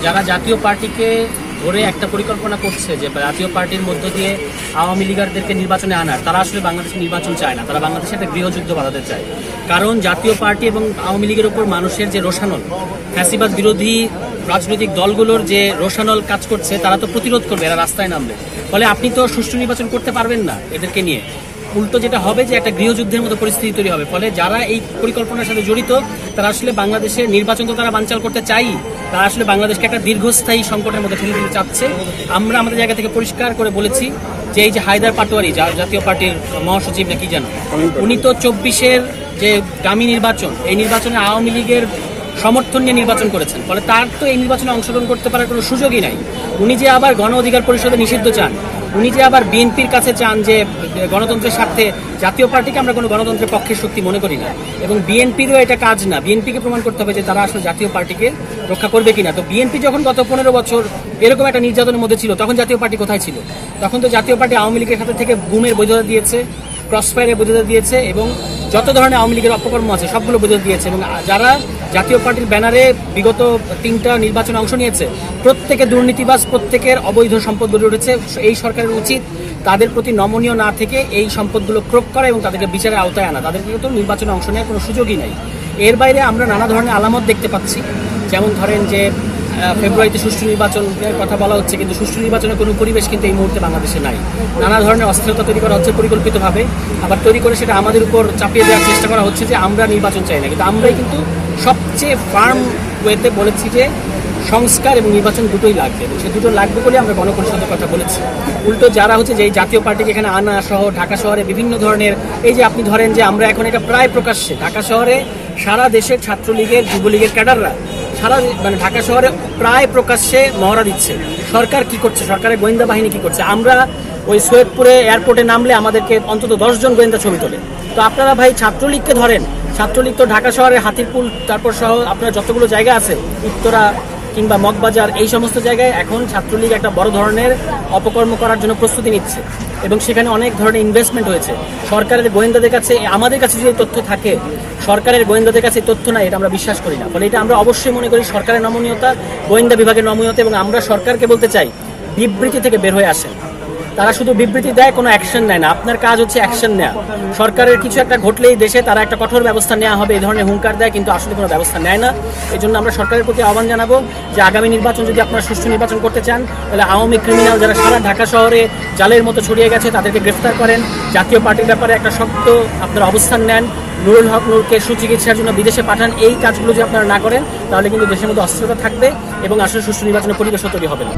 যারা জাতীয় পার্টিকে ধরে একটা পরিকল্পনা করছে যে জাতীয় পার্টির মধ্য দিয়ে আওয়ামী লীগারদেরকে নির্বাচনে আনার, তারা আসলে বাংলাদেশে নির্বাচন চায় না, তারা বাংলাদেশে একটা গৃহযুদ্ধ বাঁধাতে চায়। কারণ জাতীয় পার্টি এবং আওয়ামী লীগের উপর মানুষের যে রোষানল, ফ্যাসিবাদ বিরোধী রাজনৈতিক দলগুলোর যে রোষানল কাজ করছে, তারা তো প্রতিরোধ করবে এরা রাস্তায় নামলে। ফলে আপনি তো সুষ্ঠু নির্বাচন করতে পারবেন না এদেরকে নিয়ে। উল্টো যেটা হবে যে একটা গৃহযুদ্ধের মতো পরিস্থিতি তৈরি হবে। ফলে যারা এই পরিকল্পনার সাথে জড়িত তারা আসলে বাংলাদেশের নির্বাচন তো তারা বানচাল করতে চাই, তারা আসলে বাংলাদেশকে একটা দীর্ঘস্থায়ী সংকটের মধ্যে ঠেলে দিতে চাচ্ছে। আমরা আমাদের জায়গা থেকে পরিষ্কার করে বলেছি যে এই যে হায়দার পাটোয়ারি, জাতীয় পার্টির মহাসচিব নাকি জানো, উনি তো 24-এর যে দামি নির্বাচন, এই নির্বাচনে আওয়ামী লীগের সমর্থন নিয়ে নির্বাচন করেছেন। ফলে তার তো এই নির্বাচনে অংশগ্রহণ করতে পারার কোনো সুযোগই নাই। উনি যে আবার গণ অধিকার পরিষদে নিষিদ্ধ চান, উনি যে আবার বিএনপির কাছে চান যে গণতন্ত্রের স্বার্থে, জাতীয় পার্টিকে আমরা কোনো গণতন্ত্রের পক্ষের শক্তি মনে করি না এবং বিএনপিরও এটা কাজ না। বিএনপিকে প্রমাণ করতে হবে যে তারা আসলে জাতীয় পার্টিকে রক্ষা করবে কিনা। তো বিএনপি যখন গত 15 বছর এরকম একটা নির্যাতনের মধ্যে ছিল, তখন জাতীয় পার্টি কোথায় ছিল? তখন তো জাতীয় পার্টি আওয়ামী লীগের হাতে থেকে গুমের বৈধতা দিয়েছে, ক্রসফায়ারের বৈধতা দিয়েছে এবং যত ধরনের আওয়ামী লীগের অপকর্ম আছে সবগুলো বৈধতা দিয়েছে। এবং যারা জাতীয় পার্টির ব্যানারে বিগত 3টা নির্বাচনে অংশ নিয়েছে, প্রত্যেকে দুর্নীতিবাজ, প্রত্যেকের অবৈধ সম্পদ গড়ে উঠেছে। এই সরকারের উচিত তাদের প্রতি নমনীয় না থেকে এই সম্পদগুলো ক্রোক করা এবং তাদেরকে বিচারের আওতায় আনা। তাদেরকে তো নির্বাচনে অংশ নেওয়ার কোনো সুযোগই নাই। এর বাইরে আমরা নানা ধরনের আলামত দেখতে পাচ্ছি, যেমন ধরেন যে ফেব্রুয়ারিতে সুষ্ঠু নির্বাচনের কথা বলা হচ্ছে, কিন্তু সুষ্ঠু নির্বাচনের কোনো পরিবেশ কিন্তু এই মুহূর্তে বাংলাদেশে নাই। নানা ধরনের অস্থিরতা তৈরি করা হচ্ছে পরিকল্পিতভাবে, আবার তৈরি করে সেটা আমাদের উপর চাপিয়ে দেওয়ার চেষ্টা করা হচ্ছে যে আমরা নির্বাচন চাই না। কিন্তু আমরাই কিন্তু সবচেয়ে ফার্ম ওয়েতে বলেছি যে সংস্কার এবং নির্বাচন দুটোই লাগবে, এবং সে দুটো লাগবে বলে আমরা গণপরিষদের কথা বলেছি। উল্টো যারা হচ্ছে যে এই জাতীয় পার্টিকে এখানে আনা সহ ঢাকা শহরে বিভিন্ন ধরনের, এই যে আপনি ধরেন যে আমরা এখন এটা প্রায় প্রকাশ্যে ঢাকা শহরে সারা দেশের ছাত্রলীগের, যুবলীগের ক্যাডাররা সারা ঢাকা শহরে প্রায় প্রকাশ্যে মহড়া দিচ্ছে। সরকার কি করছে, সরকারের গোয়েন্দা বাহিনী কি করছে? আমরা ওই সৈয়দপুরে এয়ারপোর্টে নামলে আমাদেরকে অন্তত 10 জন গোয়েন্দা ছবি তোলে। তো আপনারা ভাই ছাত্রলীগকে ধরেন, ছাত্রলীগ তো ঢাকা শহরে হাতিরপুল তারপর সহ আপনার যতগুলো জায়গা আছে, উত্তরা কিংবা মগবাজার, এই সমস্ত জায়গায় এখন ছাত্রলীগ একটা বড় ধরনের অপকর্ম করার জন্য প্রস্তুতি নিচ্ছে এবং সেখানে অনেক ধরনের ইনভেস্টমেন্ট হয়েছে। সরকারের গোয়েন্দাদের কাছে, আমাদের কাছে যদি তথ্য থাকে, সরকারের গোয়েন্দাদের কাছে তথ্য নাই, এটা আমরা বিশ্বাস করি না। ফলে এটা আমরা অবশ্যই মনে করি সরকারের নমনীয়তা, গোয়েন্দা বিভাগের নমনীয়তা, এবং আমরা সরকারকে বলতে চাই বিবৃতি থেকে বের হয়ে আসেন। তারা শুধু বিবৃতি দেয়, কোনো অ্যাকশন নেয় না। আপনার কাজ হচ্ছে অ্যাকশন নেওয়া। সরকারের কিছু একটা ঘটলেই দেশে তারা একটা কঠোর ব্যবস্থা নেওয়া হবে এই ধরনের হুঙ্কার দেয়, কিন্তু আসলে কোনো ব্যবস্থা নেয় না। এই জন্য আমরা সরকারের প্রতি আহ্বান জানাবো যে আগামী নির্বাচন যদি আপনারা সুষ্ঠু নির্বাচন করতে চান, তাহলে আওয়ামী ক্রিমিনাল যারা সারা ঢাকা শহরে জালের মতো ছড়িয়ে গেছে তাদেরকে গ্রেফতার করেন, জাতীয় পার্টির ব্যাপারে একটা শক্ত আপনারা অবস্থান নেন, নুরুল হক নূরকে সুচিকিৎসার জন্য বিদেশে পাঠান। এই কাজগুলো যদি আপনারা না করেন তাহলে কিন্তু দেশের মধ্যে অস্থিরতা থাকবে এবং আসলে সুষ্ঠু নির্বাচনের পরিবেশও তৈরি হবে না।